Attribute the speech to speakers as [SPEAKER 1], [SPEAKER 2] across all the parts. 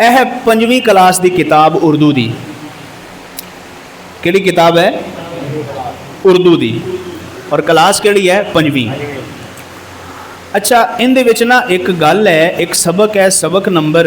[SPEAKER 1] ਇਹ ਹੈ 5ਵੀਂ ਕਲਾਸ ਦੀ ਕਿਤਾਬ ਉਰਦੂ ਦੀ। ਕਿਹੜੀ ਕਿਤਾਬ ਹੈ? ਉਰਦੂ ਦੀ। ਔਰ ਕਲਾਸ ਕਿਹੜੀ ਹੈ? 5ਵੀਂ। ਅੱਛਾ, ਇਹਦੇ ਵਿੱਚ ਨਾ ਇੱਕ ਗੱਲ ਹੈ, ਇੱਕ ਸਬਕ ਹੈ, ਸਬਕ ਨੰਬਰ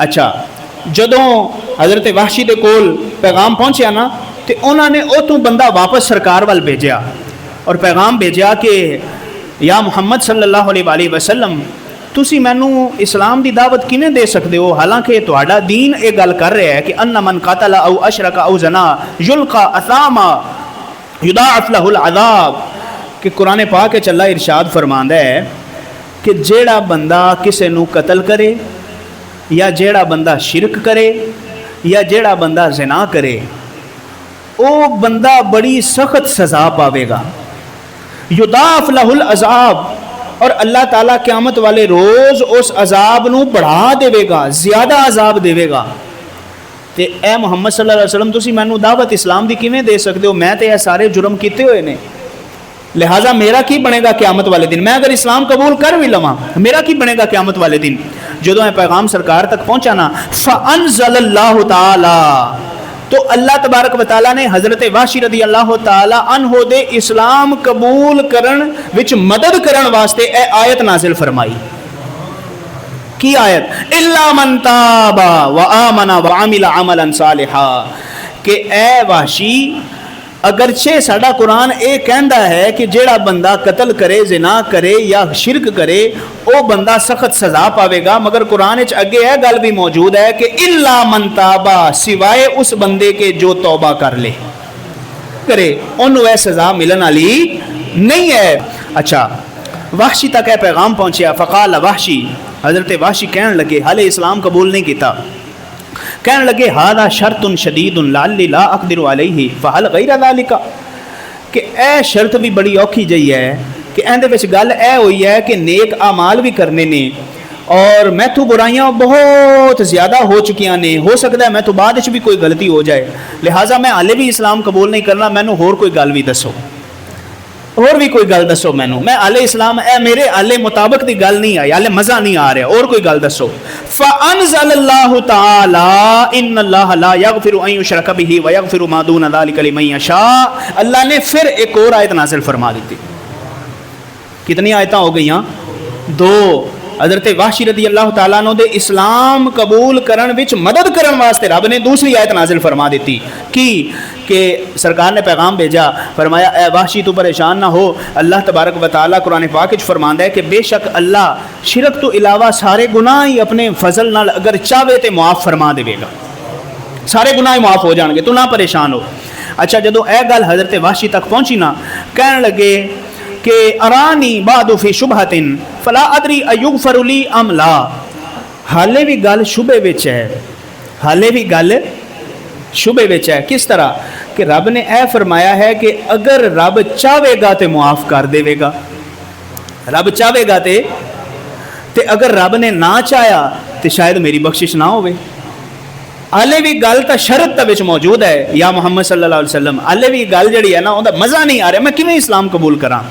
[SPEAKER 1] اچھا جدوں حضرت وحشی دے کول پیغام پہنچیا نا تے انہوں نے او تو بندہ واپس سرکار وال بھیجیا اور پیغام بھیجیا کہ یا محمد صلی اللہ علیہ وآلہ وسلم تسی مینو اسلام دی دعوت کیویں دے سکتے ہو حالانکہ تہاڈا دین یہ گل کر رہا ہے کہ ان من قتل او اشرک او زنا یلقى اثاما یضاعف له العذاب کہ قرآن پاک وچ اللہ ارشاد فرماندا ہے کہ جیڑا بندہ کسے نو قتل کرے یا جیڑا بندہ شرک کرے یا جیڑا بندہ زنا کرے او بندہ بڑی سخت سزا پاوے گا یضاعف له العذاب اور اللہ تعالیٰ قیامت والے روز اس عذاب نو بڑھا دے گا زیادہ عذاب دے گا تے اے محمد صلی اللہ علیہ وسلم تسی مینوں دعوت اسلام دی کیویں دے سکتے ہو میں تے یہ سارے جرم کیتے ہوئے نے لہٰذا میرا کی بنے گا قیامت والے دن میں اگر اسلام قبول کر بھی لواں میرا کی بنے گا قیامت والے دن جدوں یہ پیغام سرکار تک پہنچا نا فانزل اللہ تعالی تو اللہ تبارک و تعالیٰ نے حضرت وحشی رضی اللہ تعالیٰ عنہ دے اسلام قبول کرن وچ مدد کرن واسطے اے آیت نازل فرمائی کی آیت الا من تاب وآمن وعمل عملا صالحا کہ اے وحشی اگرچہ ساڈا قرآن اے کہندا ہے کہ جیڑا بندہ قتل کرے زنا کرے یا شرک کرے او بندہ سخت سزا پاوے گا مگر قرآن وچ اگے یہ گل بھی موجود ہے کہ الا من تابا سوائے اس بندے کے جو توبہ کر لے کرے انہوں اے سزا ملن والی نہیں ہے. اچھا وحشی تک اے پیغام پہنچیا فقال وحشی حضرت وحشی کہن لگے حالے اسلام قبول نہیں کیتا کہنے لگے ہذا شرط شدید لعلی لا اقدر علیہ فہل غیر ذالک کہ اے شرط بھی بڑی اوکھی جئی ہے کہ اندے وچ گل اے ہوئی ہے کہ نیک اعمال بھی کرنے نے اور میں تو برائیاں بہت زیادہ ہو چکیاں نے ہو سکتا ہے میں تو بعد وچ بھی کوئی غلطی ہو جائے لہٰذا میں حالے بھی اسلام قبول نہیں کرنا مینوں ہور کوئی گل بھی دسو اور بھی کوئی گل دسو مینوں میں آلے اسلام اے میرے آلے مطابق دی گل نہیں آئی آلے مزہ نہیں آ رہا اور کوئی گل دسو فانزل اللہ تعالی ان اللہ لا یغفر ان یشرک بہ ویغفر ما دون ذلک لمن یشاء اللہ نے پھر ایک اور آیت نازل فرما دی کتنی آیتاں ہو گئیاں دو حضرت وحشی رضی اللہ تعالیٰ عنہ دے اسلام قبول کرن وچ مدد کرن واسطے رب نے دوسری آیت نازل فرما دیتی کی کہ سرکار نے پیغام بھیجا فرمایا اے وحشی تو پریشان نہ ہو اللہ تبارک و تعالیٰ قرآن پاک وچ فرماندا ہے کہ بے شک اللہ شرک تو علاوہ سارے گناہ ہی اپنے فضل نال اگر چاہے تے معاف فرما دے گا سارے گناہ معاف ہو جان گے تو نہ پریشان ہو. اچھا جدو اے گل حضرت وحشی تک پہنچی نا کہنے لگے کہ ارانی بعد فی شبہۃ فلا ادری ایغفر لی ام لا حالے بھی گل شبے وچ ہے حالے بھی گل شبے وچ ہے کس طرح کہ رب نے اے فرمایا ہے کہ اگر رب چاہے گا تے معاف کر دے گا رب چاہے گا تے اگر رب نے نہ چاہیا تے شاید میری بخشش نہ ہوئے آلے بھی گل تا شرط تا وچ موجود ہے یا محمد صلی اللہ علیہ وسلم آلے بھی گل جڑی ہے نا اوندا مزہ نہیں آ رہا میں کیویں اسلام قبول کراں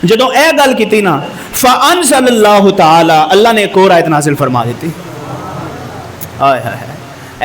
[SPEAKER 1] جدوں اے گل کیتی نا فانزل اللہ تعالی اللہ نے ایک اور آیت نازل فرما دیتی ہائے ہائے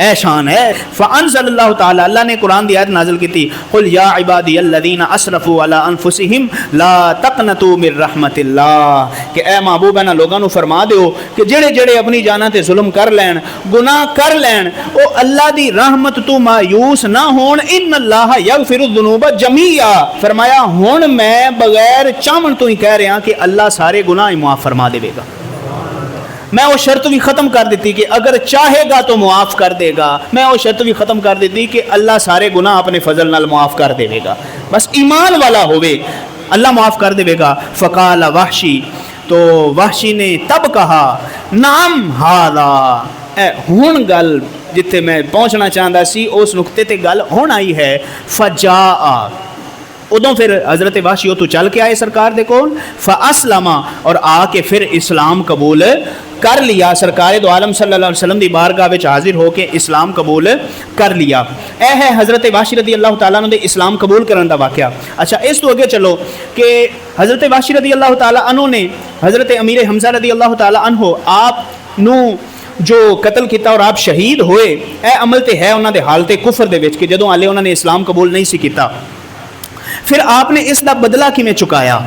[SPEAKER 1] اے شان ہے فانزل اللہ تعالی اللہ نے قرآن دی آیت نازل کی تھی قل یا عبادی الذین اسرفوا علی انفسہم لا تقنطوا من رحمت اللہ کہ اے محبوب ہے نا لوگوں نو فرما دیو کہ جڑے جڑے اپنی جاناں تے ظلم کر لین گناہ کر لین او اللہ دی رحمت تو مایوس نہ ہون ان اللہ یغفر الذنوب جميعا فرمایا ہن میں بغیر چاہن تو ہی کہہ رہا کہ اللہ سارے گناہ معاف فرما دے گا میں وہ شرط بھی ختم کر دیتی کہ اگر چاہے گا تو معاف کر دے گا میں وہ شرط بھی ختم کر دیتی کہ اللہ سارے گناہ اپنے فضل نال معاف کر دے گا بس ایمان والا ہوئے اللہ معاف کر دے گا. فقال وحشی تو وحشی نے تب کہا نام ہادا اے ہن گل جتے میں پہنچنا چاہتا سی اس نقطے تے گل ہن آئی ہے فجاء ادوں پھر حضرت وحشی تو چل کے آئے سرکار دے کول فاسلم اور آ کے پھر اسلام قبول کر لیا سرکار دو عالم صلی اللہ علیہ وسلم دی بارگاہ وچ حاضر ہو کے اسلام قبول کر لیا. اے ہے حضرت وحشی رضی اللہ تعالیٰ عنہ دے اسلام قبول کرن دا واقعہ. اچھا اس تو اگے چلو کہ حضرت وحشی رضی اللہ تعالیٰ عنہ نے حضرت امیر حمزہ رضی اللہ تعالیٰ عنہ آپ نو جو قتل کیتا اور آپ شہید ہوئے اے عمل تے ہے انہاں دے حالت کفر دے وچ کہ جدوں آلے انہاں نے اسلام قبول نہیں سی کیتا پھر آپ نے اس دا بدلہ کیویں چکایا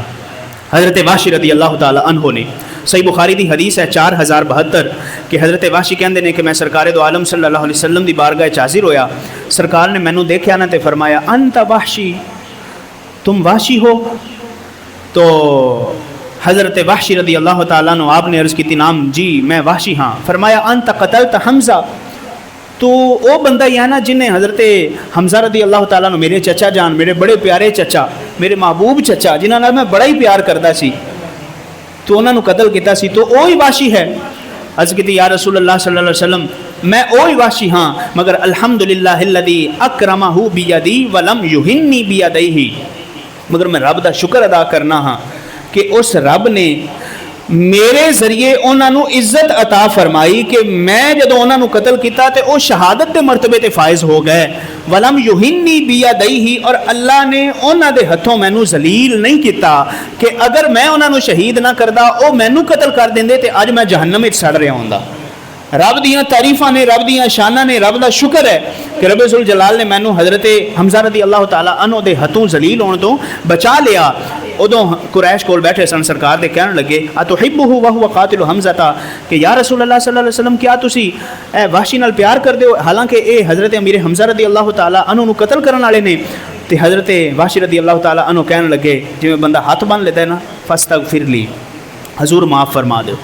[SPEAKER 1] حضرت وحشی رضی اللہ تعالیٰ عنہ نے صحیح بخاری دی حدیث ہے 4072 کہ حضرت وحشی کہندے نے کہ میں سرکار دو عالم صلی اللہ علیہ وسلم دی بارگاہ حاضر ہویا، سرکار نے مینوں دیکھیا نا تے فرمایا انت وحشی، تم وحشی ہو؟ تو حضرت وحشی رضی اللہ تعالیٰ عنہ آپ نے عرض کی نام جی میں وحشی ہاں۔ فرمایا انت قتلت حمزہ، تو وہ بندہ ہی ہے نا جن نے حضرت حمزہ رضی اللہ تعالیٰ عنہ میرے چچا جان، میرے بڑے پیارے چچا، میرے محبوب چچا جنہاں نال میں بڑا ہی پیار کردا سی، تو انہوں نے قتل کیتا سی، تو وہی وحشی ہے؟ عرض کی یا رسول اللہ صلی اللہ علیہ وسلم میں وہی وحشی ہاں، مگر الحمدللہ الذی اکرمہ بیدی ولم یہنی بیدیہ، مگر میں رب دا شکر ادا کرنا ہاں کہ اس رب نے میرے ذریعے انہوں نے عزت عطا فرمائی کہ میں جدو انہوں نے قتل کیتا تے او شہادت دے مرتبے تے فائز ہو گئے، ولم یہنی بیدیہ، اور اللہ نے انہوں دے ہتھوں مینوں ذلیل نہیں کیتا کہ اگر میں انہوں نے شہید نہ کردا او مینوں قتل کر دیندے تے اج میں جہنم وچ سڑ رہا ہوندا۔ رب دیاں تعریفاں نے، رب دیاں شاناں نے، رب دا شکر ہے کہ رب ذوالجلال نے مینوں حضرت حمزہ رضی اللہ تعالیٰ عنہ دے ہتھوں ذلیل ہون تو بچا لیا۔ ادوں قریش کول بیٹھے سن، سرکار دے کہن لگے اتحبہ وہو قاتل حمزہ، کہ یا رسول اللہ صلی اللہ علیہ وسلم کیا تسی اے وحشی نال پیار کر دیو حالانکہ اے حضرت امیر حمزہ رضی اللہ تعالیٰ عنہ نو قتل کرن والے نے؟ تے حضرت وحشی رضی اللہ تعالیٰ عنہ کہن لگے جویں بندہ ہاتھ بن لیتا ہے نا، فاستغفر لی، حضور معاف فرما دیو،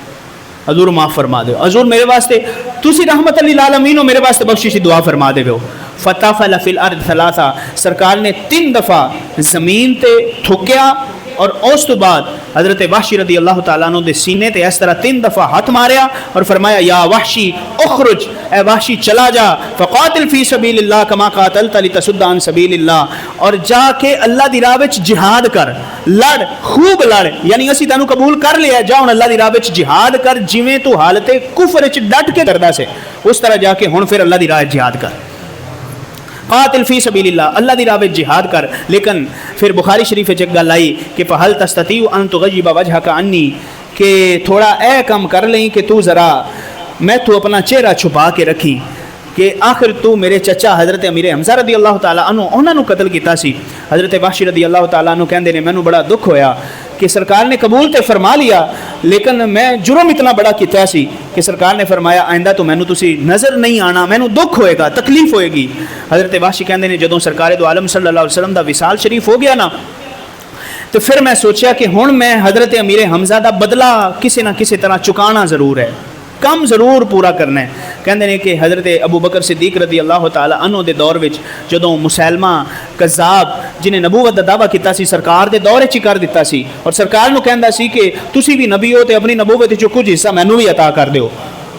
[SPEAKER 1] حضور معاف فرما دیو، حضور میرے واسطے تسی رحمت للعالمین ہو، میرے واسطے بخشش دی دعا فرما دیو۔ فتفل فی الارض ثلاثہ، سرکار نے 3 دفعہ زمین تے تھکیا، اور اس تو بعد حضرت وحشی رضی اللہ تعالیٰ عنہ دے سینے تے اس طرح 3 دفعہ ہاتھ ماریا اور فرمایا یا وحشی اخرج، اے وحشی چلا جا، فقاتل فی سبیل اللہ کما قاتلت لتصد عن سبیل اللہ، اور جا کے اللہ دی راہ وچ جہاد کر، لڑ، خوب لڑ، یعنی اسی تینوں قبول کر لیا، جا ہن اللہ دی راہ وچ جہاد کر، جویں تو حالت کفر وچ ڈٹ کے کردا سے اس طرح جا کے ہن پھر اللہ دی راہ جہاد کر، قاتل فی سبیل اللہ، اللہ دی راہ وچ جہاد کر۔ لیکن پھر بخاری شریف وچ ایک گل آئی کہ فہل تستطیع ان تغیب وجہک عنی، کہ تھوڑا اے کم کر لیں کہ تو ذرا میں تو اپنا چہرہ چھپا کے رکھی، کہ آخر تو میرے چچا حضرت امیر حمزہ رضی اللہ تعالیٰ عنہ انہوں نے قتل کیتا سی۔ حضرت وحشی رضی اللہ تعالیٰ عنہ کہندے نے مینوں بڑا دکھ ہویا کہ سرکار نے قبول تے فرما لیا، لیکن میں جرم اتنا بڑا کیتا سی کہ سرکار نے فرمایا آئندہ تو مینوں تسی نظر نہیں آنا، مینوں دکھ ہوئے گا، تکلیف ہوئے گی۔ حضرت وحشی کہندے نے جدوں سرکار دو عالم صلی اللہ علیہ وسلم دا وصال شریف ہو گیا نا، تو پھر میں سوچیا کہ ہن میں حضرت امیر حمزہ دا بدلہ کسی نہ کسی طرح چکانا ضرور ہے، کم ضرور پورا کرنا ہے۔ کہندے نے کہ حضرت ابو بکر صدیق رضی اللہ تعالیٰ عنہ دے دور وچ جدوں مسیلمہ کذاب جنہیں نبوت دا دعویٰ کیتا سی سرکار دے دور وچ کر دیتا سی، اور سرکار نو کہندا سی کہ تسی بھی نبی ہو تے اپنی نبوت وچ کچھ حصہ مینوں بھی عطا کر دیو،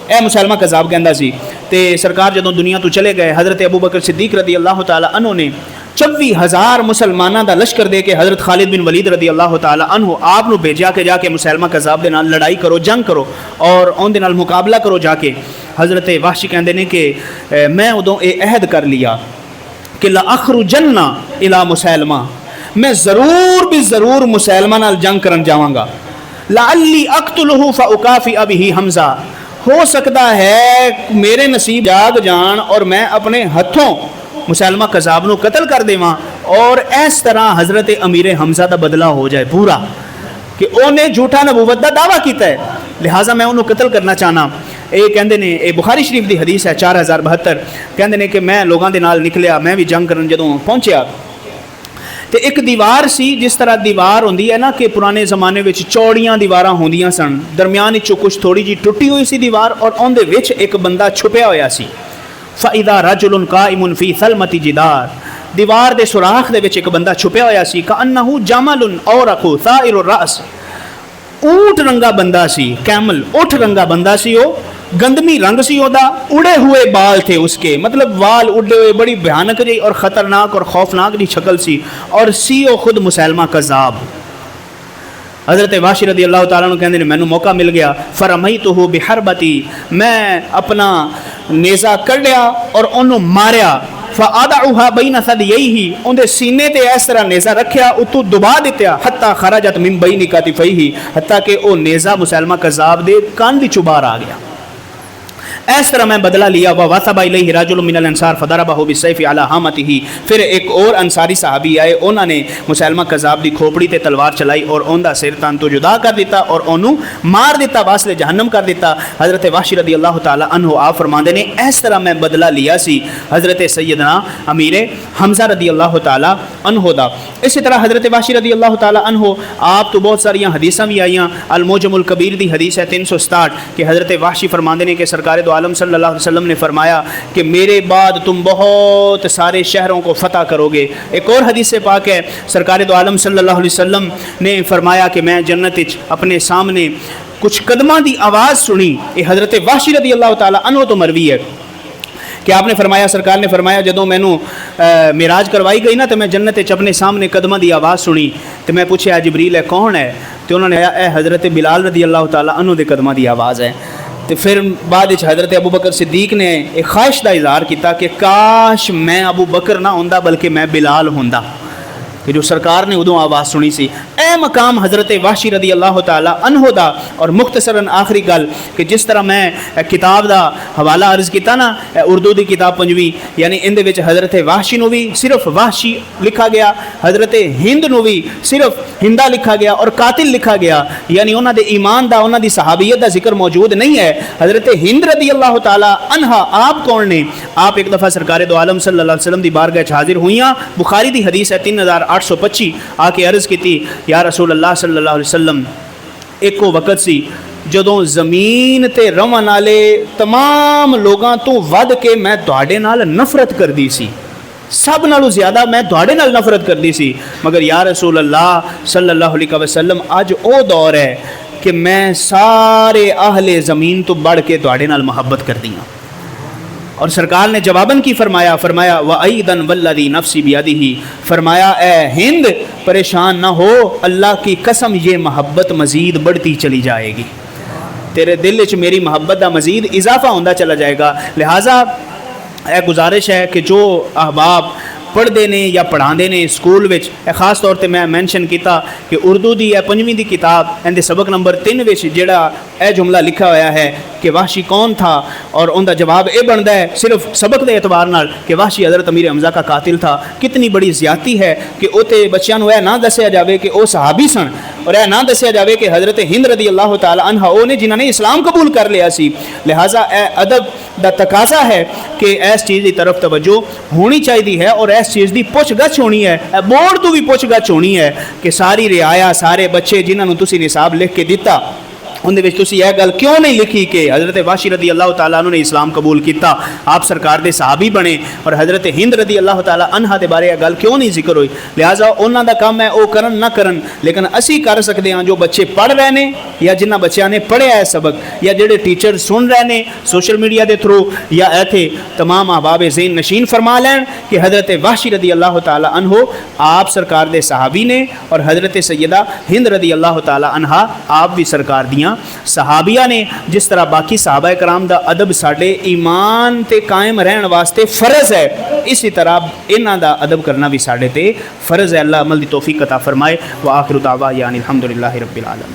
[SPEAKER 1] اے مسلمہ کذاب کہندا سی۔ تے سرکار جدوں دنیا تو چلے گئے، حضرت ابو بکر صدیق رضی اللہ تعالیٰ عنہ نے 24,000 مسلمانوں دا لشکر دے کے حضرت خالد بن ولید رضی اللہ تعالیٰ عنہ آپ نو بھیجا کہ جا کے مسلمہ کذاب دے نال لڑائی کرو، جنگ کرو اور ان دے نال مقابلہ کرو جا کے۔ حضرت وحشی کہندے نے کہ میں ادوں اے عہد کر لیا کہ لأخرجن الی مسلمہ، میں ضرور بھی ضرور مسلمہ نال جنگ کرن جاواں گا، لعلی اقتلہ فاکافئ بہ حمزہ، ہو سکتا ہے میرے نصیب جاگ جان اور میں اپنے ہتھوں مسلمہ کذاب نو قتل کر دیواں، اور اس طرح حضرت امیر حمزہ دا بدلہ ہو جائے پورا کہ انہیں جھوٹا نبوت دا دعویٰ کیتا ہے، لہٰذا میں انہوں قتل کرنا چاہنا۔ اے کہندے نے، اے بخاری شریف دی حدیث ہے 4072، کہندے نے کہ میں لوگاں دے نال نکلیا، میں بھی جنگ کرن جدوں پہنچیا تے ایک دیوار سی، جس طرح دیوار ہوندی ہے نا کہ پرانے زمانے وچ چوڑیاں دیواراں ہوندیاں سن، درمیان وچوں کچھ تھوڑی جی ٹوٹی ہوئی سی دیوار، اور اون دے وچ ایک بندہ چھپیا ہویا سی۔ فَإِذَا رَجُلٌ قَائِمٌ فِي ثَلْمَةِ جِدَارٍ، دیوار دے سوراخ دے وچ ایک بندہ چھپیا ہویا سی، كَأَنَّهُ جَمَلٌ أَوْرَقُ ثَائِرُ الرَّأْسِ، اونٹ رنگا بندہ سی، کیمل اٹھ رنگا بندہ سی، وہ گندمی رنگ سی، وہ اڑے ہوئے بال تھے اس کے، مطلب وال اڑے ہوئے، بڑی بھیانک جی اور خطرناک اور خوفناک جی شکل سی، اور سی وہ خود مسلمہ کذاب۔ حضرت وحشی رضی اللہ تعالیٰ عنہ کہندے نے مینوں موقع مل گیا، فرمیتہ بحربتی، میں اپنا نیزہ کڈیا اور انہوں ماریا، فَأَضَعُهَا بَيْنَ ثَدْيَيْهِ، ان دے سینے تے اس طرح نیزہ رکھیا، اتو دبا دیتیا، حتی خرجت من بین کتفیہ، حتی کہ او نیزہ مسلمہ کذاب دے کان دی چبار آ گیا۔ اس طرح میں بدلہ لیا وَوَثَبَ إِلَيْهِ رَجُلٌ مِّنَ الْأَنصَارِ فَضَرَبَهُ بِالسَّيْفِ عَلَى هَامَتِهِ۔ پھر ایک اور انصاری صحابی آئے، انہوں نے مسلمہ کذاب دی کھوپڑی تے تلوار چلائی اور اوندا سر تن تو جدا کر دیتا اور اونوں مار دیتا، واسطے جہنم کر دیتا۔ حضرت وحشی رضی اللہ تعالی عنہ آپ فرماندے نے اس طرح میں بدلہ لیا سی حضرت سیدنا امیر حمزہ رضی اللہ تعالی عنہ دا۔ اسی طرح حضرت وحشی رضی اللہ تعالی عنہ آپ تو بہت ساری حدیثاں بھی آئیاں، الموجم الکبیر دی حدیث ہے 367 کہ حضرت وحشی فرماندے نے کہ سرکار دو عالم صلی اللہ علیہ وسلم نے فرمایا کہ میرے بعد تم بہت سارے شہروں کو فتح کرو گے۔ ایک اور حدیث پاک ہے، سرکار دو عالم صلی اللہ علیہ وسلم نے فرمایا کہ میں جنت اپنے سامنے کچھ قدماں دی آواز سنی۔ یہ حضرت وحشی رضی اللہ تعالی عنہ تو مروی ہے کہ آپ نے فرمایا، سرکار نے فرمایا جدوں مینوں معراج کروائی گئی نا تو میں جنت اپنے سامنے قدماں دی آواز سنی تو میں پوچھا جبریل ہے کون ہے؟ تو انہوں نے اے حضرت بلال رضی اللہ تعالی عنہ دے قدماں دی آواز ہے۔ تو پھر بعد حضرت ابو بکر صدیق نے ایک خواہش کا اظہار کیتا کہ کاش میں ابو بکر نہ ہوندا بلکہ میں بلال ہوندا، کہ جو سرکار نے ادوں آواز سنی سی۔ اے مقام حضرت وحشی رضی اللہ تعالی عنہ دا۔ اور مختصراً آخری گل کہ جس طرح میں کتاب دا حوالہ عرض کیتا نا، اردو دی کتاب پنجویں، یعنی ان دے وچ حضرت وحشی نو بھی صرف وحشی لکھا گیا، حضرت ہند نو بھی صرف ہندا لکھا گیا اور قاتل لکھا گیا، یعنی انہاں دے ایمان دا، انہاں دی صحابیت دا ذکر موجود نہیں ہے۔ حضرت ہند رضی اللہ تعالی عنہا آپ کون نے؟ آپ ایک دفعہ سرکار دو عالم صلی اللہ علیہ وسلم دی بارگاہ وچ حاضر ہوئیاں، بخاری دی حدیث ہے 3825، آ کے عرض کی تھی یا رسول اللہ صلی اللہ علیہ وسلم ایک وقت سی جدوں زمین تے رون والے تمام لوگاں تو ود کے میں تواڈے نال نفرت کردی سی، سب نالوں زیادہ میں تواڈے نال نفرت کردی سی، مگر یا رسول اللہ صلی اللہ علیہ وسلم اج او دور ہے کہ میں سارے اہل زمین تو بڑھ کے تواڈے نال محبت کردی ہاں۔ اور سرکار نے جواباً کی فرمایا وَأَيْضًا وَالَّذِي نَفْسِي بِيَدِهِ، فرمایا اے ہند پریشان نہ ہو، اللہ کی قسم یہ محبت مزید بڑھتی چلی جائے گی، تیرے دل وچ میری محبت دا مزید اضافہ ہوندہ چلا جائے گا۔ لہٰذا اے گزارش ہے کہ جو احباب پڑھتے ہیں یا پڑھاندے نے اسکول وچ، خاص طور تے میں مینشن کیتا کہ اردو دی ہے 5ویں دی کتاب اندے سبق نمبر 3 وچ جڑا اے جملہ لکھا ہوا ہے کہ وحشی کون تھا، اور ان دا جواب اے بنتا ہے صرف سبق دے اعتبار نال کہ وحشی حضرت امیر حمزہ کا قاتل تھا۔ کتنی بڑی زیادتی ہے کہ اوتے بچیاں نو اے نہ دسیا جاوے کہ او صحابی سن، اور اے نہ دسیا جاوے کہ حضرت ہند رضی اللہ تعالی عنہ او نے جنہاں نے اسلام قبول کر لیا سی۔ لہٰذا اے ادب دا تقاضا ہے کہ اس چیز کی طرف توجہ ہونی چاہیے ہے، اور اس چیز کی پوچھ گچھ ہونی ہے، بورڈ تو بھی پوچھ گچھ ہونی ہے کہ ساری رعایا سارے بچے جنہوں نے تسی نصاب لکھ کے دیتا اندر وچ تسی یہ گل کیوں نہیں لکھی کہ حضرت وحشی رضی اللہ تعالیٰ عنہ نے اسلام قبول کیتا، آپ سرکار دے صحابی بنے، اور حضرت ہند رضی اللہ تعالیٰ عنہ دے بارے یہ گل کیوں نہیں ذکر ہوئی؟ لہٰذا انہاں دا کام ہے او کرن نہ کرن، لیکن اسی کر سکتے ہیں جو بچے پڑھ رہے ہیں یا جنہ بچیاں نے پڑھیا ہے سبق، یا جڑے ٹیچر سن رہے ہیں سوشل میڈیا دے تھرو، یا ایتھے تمام احباب ذہن نشین فرما لین کہ حضرت وحشی رضی اللہ تعالیٰ عنہ آپ سرکار دے صحابی نے، اور حضرت سیدہ ہند رضی اللہ تعالیٰ عنہ آپ بھی سرکار دیاں صحابیہ نے۔ جس طرح باقی صحابہ کرام دا ادب ساڈے ایمان تے قائم رہن واسطے فرض ہے، اسی طرح انہاں دا ادب کرنا بھی ساڈے تے فرض ہے۔ اللہ عمل دی توفیق عطا فرمائے۔ وآخر دعوانا الحمدللہ رب العالمین۔